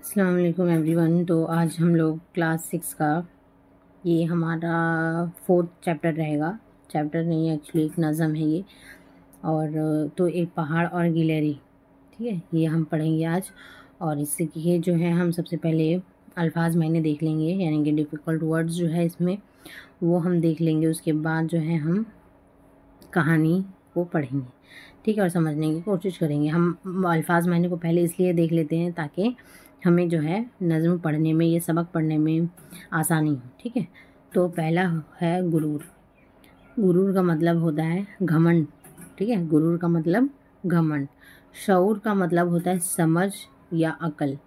अस्सलाम वालेकुम एवरीवन। तो आज हम लोग क्लास 6 का ये हमारा 4th चैप्टर रहेगा। चैप्टर नहीं है एक्चुअली, एक नज़म है ये। और तो एक पहाड़ और गिलहरी, ठीक है, ये हम पढ़ेंगे आज। और इससे ये जो है हम सबसे पहले अल्फाज मायने देख लेंगे, यानी कि डिफ़िकल्ट वर्ड्स जो है इसमें वो हम देख लेंगे। उसके बाद जो है हम कहानी को पढ़ेंगे, ठीक है, और समझने की कोशिश करेंगे। हम अल्फाज मायने को पहले इसलिए देख लेते हैं ताकि हमें जो है नज़्म पढ़ने में, ये सबक पढ़ने में आसानी हो, ठीक है। तो पहला है गुरूर। गुरूर का मतलब होता है घमंड, ठीक है। गुरूर का मतलब घमंड। शऊर का मतलब होता है समझ या अकल।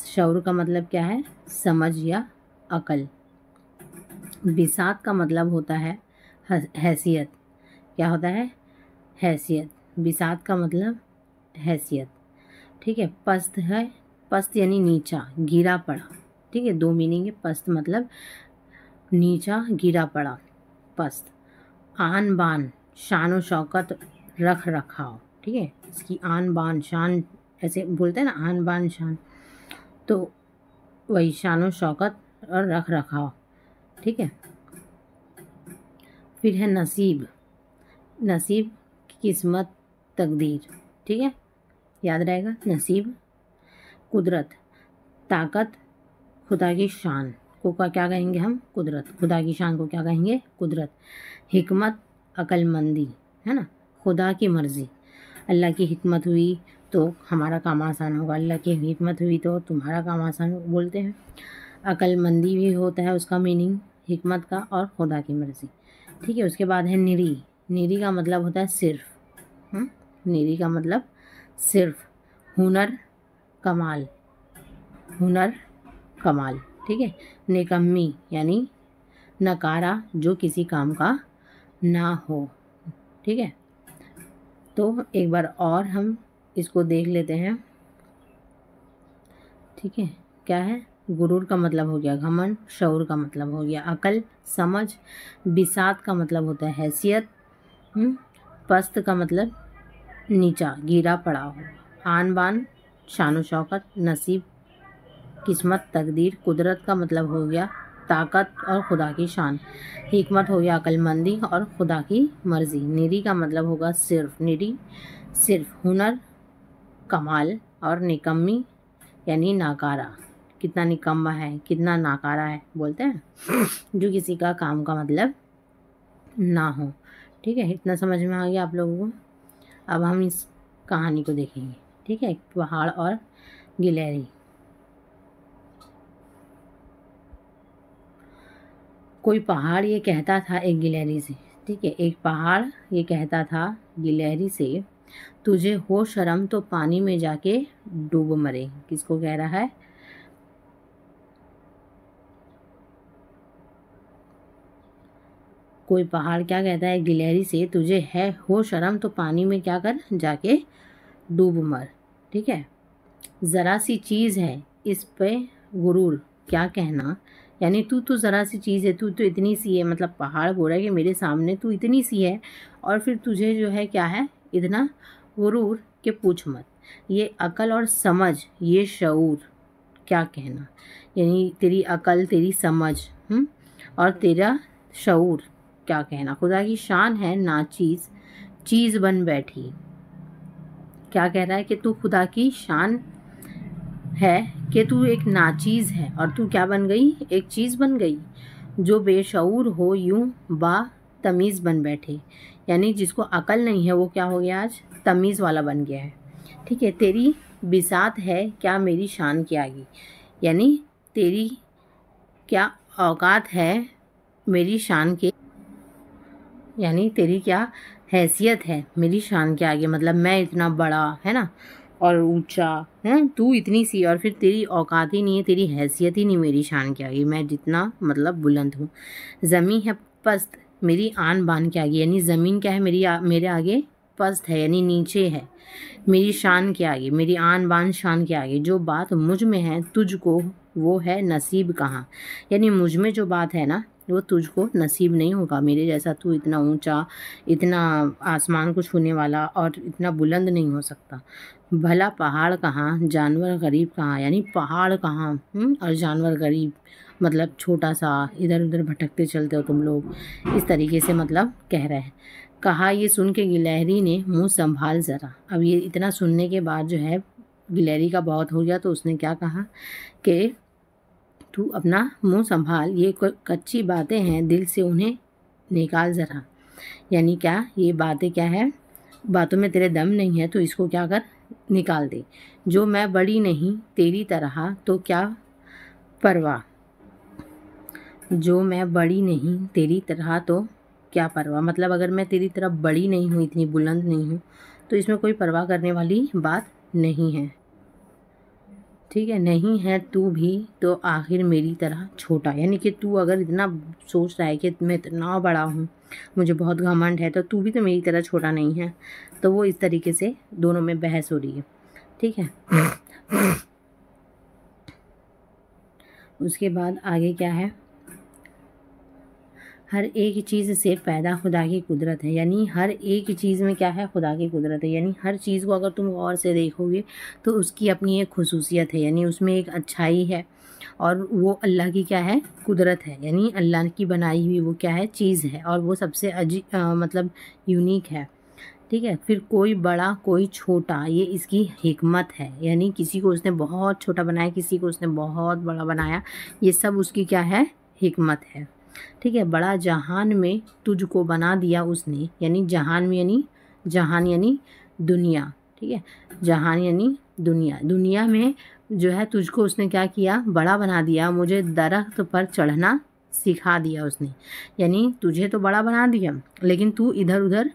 शऊर का मतलब क्या है? समझ या अकल। बिसात का मतलब होता है हैसियत। क्या होता है? हैसियत। बिसात का मतलब हैसियत, ठीक है। पस्त है, पस्त यानी नीचा, गिरा पड़ा, ठीक है। दो मीनिंग है। पस्त मतलब नीचा, गिरा पड़ा, पस्त। आन बान, शान व शौकत, रख रखाव, ठीक है। इसकी आन बान, शान ऐसे बोलते हैं ना, आन बान शान, तो वही शान व शौकत और रख रखाव, ठीक है। फिर है नसीब। नसीब किस्मत, तकदीर, ठीक है, याद रहेगा नसीब। कुदरत, ताकत, खुदा की शान को क्या कहेंगे हम? कुदरत। खुदा की शान को क्या कहेंगे? कुदरत। हिकमत, अक्लमंदी, है ना। खुदा की मर्ज़ी, अल्लाह की हिकमत हुई तो हमारा काम आसान होगा, अल्लाह की हिकमत हुई तो तुम्हारा काम आसान बोलते हैं। अक्लमंदी भी होता है उसका मीनिंग, हिकमत का और खुदा की मर्ज़ी, ठीक है। उसके बाद है निरी। निरी का मतलब होता है सिर्फ, निरी का मतलब सिर्फ। हुनर, कमाल, हुनर, कमाल, ठीक है। निकम्मी यानी नकारा, जो किसी काम का ना हो, ठीक है। तो एक बार और हम इसको देख लेते हैं, ठीक है। क्या है? गुरूर का मतलब हो गया घमंड, शऊर का मतलब हो गया अकल, समझ। बिसात का मतलब होता है हैसियत, पस्त का मतलब नीचा, गिरा पड़ा हो। आन बान, शान व शौकत, नसीब, किस्मत, तकदीर। कुदरत का मतलब हो गया ताकत और खुदा की शान। हिकमत हो गया अक्लमंदी और खुदा की मर्ज़ी। निरी का मतलब होगा सिर्फ, निरी सिर्फ। हुनर, कमाल, और निकम्मी यानी नाकारा, कितना निकम्मा है, कितना नाकारा है बोलते हैं, जो किसी का काम का मतलब ना हो, ठीक है। इतना समझ में आ गया आप लोगों को? अब हम इस कहानी को देखेंगे, ठीक है। पहाड़ और गिलहरी। कोई पहाड़ ये कहता था एक गिलहरी से, ठीक है। एक पहाड़ ये कहता था गिलहरी से, तुझे हो शर्म तो पानी में जाके डूब मरे। किसको कह रहा है? कोई पहाड़ क्या कहता है गिलहरी से, तुझे है हो शर्म तो पानी में क्या कर, जाके डूब मर, ठीक है। ज़रा सी चीज़ है इस पे गुरूर क्या कहना, यानी तू तो ज़रा सी चीज़ है, तू तो इतनी सी है, मतलब पहाड़ बोल रहा है कि मेरे सामने तू इतनी सी है और फिर तुझे जो है क्या है, इतना गुरूर के पूछ मत। ये अकल और समझ, ये शऊर क्या कहना, यानी तेरी अकल, तेरी समझ, और तेरा शऊर क्या कहना। खुदा की शान है नाचीज़, चीज़ बन बैठी। क्या कह रहा है कि तू खुदा की शान है कि तू एक नाचीज़ है और तू क्या बन गई, एक चीज़ बन गई। जो बेशऊर हो यूं बा तमीज़ बन बैठे, यानी जिसको अकल नहीं है वो क्या हो गया, आज तमीज़ वाला बन गया है, ठीक है। तेरी बिसात है क्या मेरी शान के आगे, यानी तेरी क्या औकात है मेरी शान के, यानी तेरी क्या हैसियत है मेरी शान के आगे, मतलब मैं इतना बड़ा, है ना, और ऊंचा है, तू इतनी सी, और फिर तेरी औकात ही नहीं है, तेरी हैसियत ही नहीं मेरी शान के आगे, मैं जितना मतलब बुलंद हूँ। ज़मीन है पस्त मेरी आन बान के आगे, यानी ज़मीन क्या है मेरे आगे पस्त है, यानी नीचे है मेरी शान के आगे, मेरी आन बान शान के आगे। जो बात मुझ में है तुझको वो है नसीब कहाँ, यानी मुझ में जो बात है ना वो तुझको नसीब नहीं होगा, मेरे जैसा तू इतना ऊंचा, इतना आसमान को छूने वाला और इतना बुलंद नहीं हो सकता। भला पहाड़ कहाँ जानवर गरीब कहाँ, यानी पहाड़ कहाँ और जानवर गरीब, मतलब छोटा सा, इधर उधर भटकते चलते हो तुम लोग, इस तरीके से मतलब कह रहे हैं। कहा ये सुन के गिलहरी ने मुंह संभाल ज़रा। अब ये इतना सुनने के बाद जो है गिलहरी का बहुत हो गया, तो उसने क्या कहा कि तू अपना मुंह संभाल, ये कोई कच्ची बातें हैं, दिल से उन्हें निकाल ज़रा। यानी क्या, ये बातें क्या है, बातों में तेरे दम नहीं है तो इसको क्या कर, निकाल दे। जो मैं बड़ी नहीं तेरी तरह तो क्या परवाह, जो मैं बड़ी नहीं तेरी तरह तो क्या परवाह, मतलब अगर मैं तेरी तरह बड़ी नहीं हूँ, इतनी बुलंद नहीं हूँ, तो इसमें कोई परवाह करने वाली बात नहीं है। ठीक है, नहीं है तू भी तो आखिर मेरी तरह छोटा, यानी कि तू अगर इतना सोच रहा है कि मैं इतना बड़ा हूँ, मुझे बहुत घमंड है, तो तू भी तो मेरी तरह छोटा नहीं है। तो वो इस तरीके से दोनों में बहस हो रही है। ठीक है, उसके बाद आगे क्या है, हर एक चीज़ से पैदा खुदा की कुदरत है, यानी हर एक चीज़ में क्या है, खुदा की कुदरत है। यानी हर चीज़ को अगर तुम गौर से देखोगे तो उसकी अपनी एक खुसूसियत है, यानी उसमें एक अच्छाई है, और वो अल्लाह की क्या है, कुदरत है, यानी अल्लाह की बनाई हुई वो क्या है, चीज़ है, और वो सबसे मतलब यूनिक है। ठीक है, फिर कोई बड़ा कोई छोटा, ये इसकी हिकमत है, यानी किसी को उसने बहुत छोटा बनाया, किसी को उसने बहुत बड़ा बनाया, ये सब उसकी क्या है, हिकमत है। ठीक है, बड़ा जहान में तुझको बना दिया उसने, यानी जहान में यानी जहान यानी दुनिया। ठीक है, जहान यानी दुनिया, दुनिया में जो है तुझको उसने क्या किया, बड़ा बना दिया, मुझे दरख्त पर चढ़ना सिखा दिया उसने, यानी तुझे तो बड़ा बना दिया, लेकिन तू इधर उधर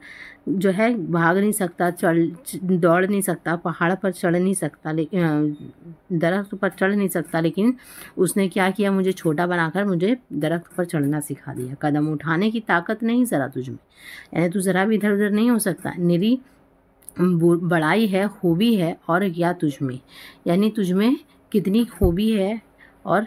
जो है भाग नहीं सकता, दौड़ नहीं सकता, पहाड़ पर चढ़ नहीं सकता, लेकिन दरख्त पर चढ़ नहीं सकता, लेकिन उसने क्या किया, मुझे छोटा बनाकर मुझे दरख्त पर चढ़ना सिखा दिया। कदम उठाने की ताकत नहीं ज़रा तुझ में, यानी तू ज़रा भी इधर उधर नहीं हो सकता, निरी बड़ाई है, खूबी है, और क्या तुझ में, यानी तुझ में कितनी खूबी है, और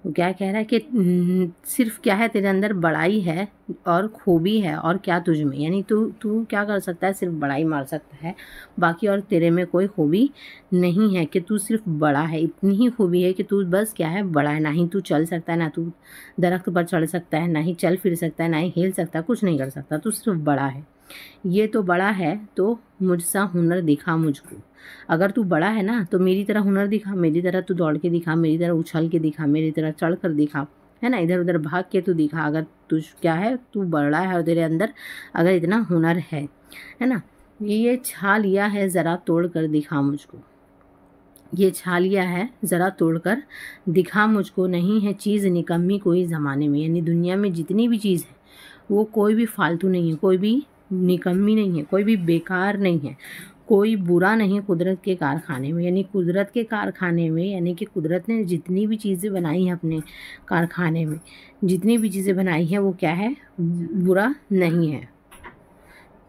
वो क्या कह रहा है कि सिर्फ क्या है, तेरे अंदर बड़ाई है और खूबी है, और क्या तुझ में, यानी तू क्या कर सकता है, सिर्फ बड़ाई मार सकता है, बाकी और तेरे में कोई खूबी नहीं है, कि तू सिर्फ बड़ा है, इतनी ही खूबी है कि तू बस क्या है, बड़ा है। ना ही तू चल सकता है, ना तू दरख्त पर चढ़ सकता है, ना ही चल फिर सकता है, ना ही हिल सकता है, कुछ नहीं कर सकता, तू सिर्फ बड़ा है। ये तो बड़ा है तो मुझसा हुनर दिखा मुझको, अगर तू बड़ा है ना तो मेरी तरह हुनर दिखा, मेरी तरह तू दौड़ के दिखा, मेरी तरह उछल के दिखा, मेरी तरह चढ़ कर दिखा, है ना, इधर उधर भाग के तू दिखा, अगर तू क्या है, तू बड़ा है और तेरे अंदर अगर इतना हुनर है ना। ये छा लिया है ज़रा तोड़ कर दिखा मुझको, ये छा लिया है ज़रा तोड़ कर दिखा मुझको, नहीं है चीज़ निकम्मी कोई ज़माने में, यानी दुनिया में जितनी भी चीज़ है वो कोई भी फालतू नहीं है, कोई भी निकम्मी नहीं है, कोई भी बेकार नहीं है, कोई बुरा नहीं है कुदरत के कारखाने में, यानी कुदरत के कारखाने में, यानी कि कुदरत ने जितनी भी चीज़ें बनाई हैं अपने कारखाने में, जितनी भी चीज़ें बनाई हैं वो क्या है, बुरा नहीं है।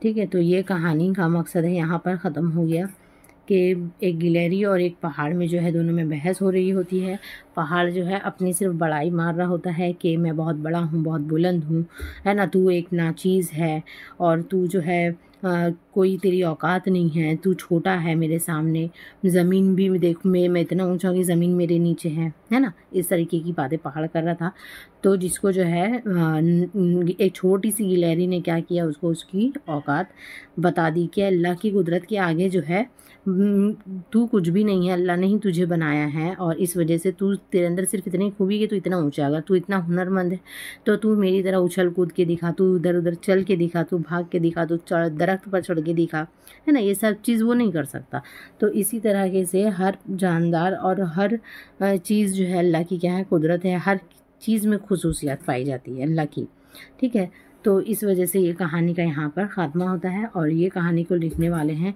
ठीक है, तो ये कहानी का मकसद है यहाँ पर ख़त्म हो गया कि एक गिलहरी और एक पहाड़ में जो है दोनों में बहस हो रही होती है। पहाड़ जो है अपनी सिर्फ बड़ाई मार रहा होता है कि मैं बहुत बड़ा हूँ, बहुत बुलंद हूँ, है ना, तू एक नाचीज़ है, और तू जो है कोई तेरी औकात नहीं है, तू छोटा है मेरे सामने, ज़मीन भी देख, मैं इतना ऊंचा हूँ कि ज़मीन मेरे नीचे है ना, इस तरीके की बातें पहाड़ कर रहा था। तो जिसको जो है एक छोटी सी गिलहरी ने क्या किया, उसको उसकी औकात बता दी कि अल्लाह की कुदरत के आगे जो है तू कुछ भी नहीं है, अल्लाह ने ही तुझे बनाया है, और इस वजह से तू, तेरे अंदर सिर्फ इतनी खूबी कि तू इतना ऊंचा, अगर तू इतना हुनरमंद है तो तू मेरी तरह उछल कूद के दिखा, तू इधर उधर चल के दिखा, तू भाग के दिखा, तू दरख्त पर चढ़ के दिखा, है ना, ये सब चीज़ वो नहीं कर सकता। तो इसी तरह से हर जानदार और हर चीज़ जो है अल्लाह की क्या है, कुदरत है, हर चीज़ में खुसूसियत पाई जाती है अल्लाह की। ठीक है, तो इस वजह से ये कहानी का यहाँ पर ख़ात्मा होता है, और ये कहानी को लिखने वाले हैं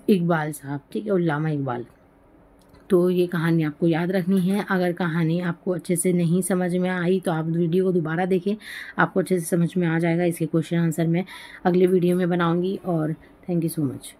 इकबाल साहब, ठीक है, उल्लामा इकबाल। तो ये कहानी आपको याद रखनी है। अगर कहानी आपको अच्छे से नहीं समझ में आई तो आप वीडियो को दोबारा देखें, आपको अच्छे से समझ में आ जाएगा। इसके क्वेश्चन आंसर मैं अगले वीडियो में बनाऊंगी, और थैंक यू सो मच।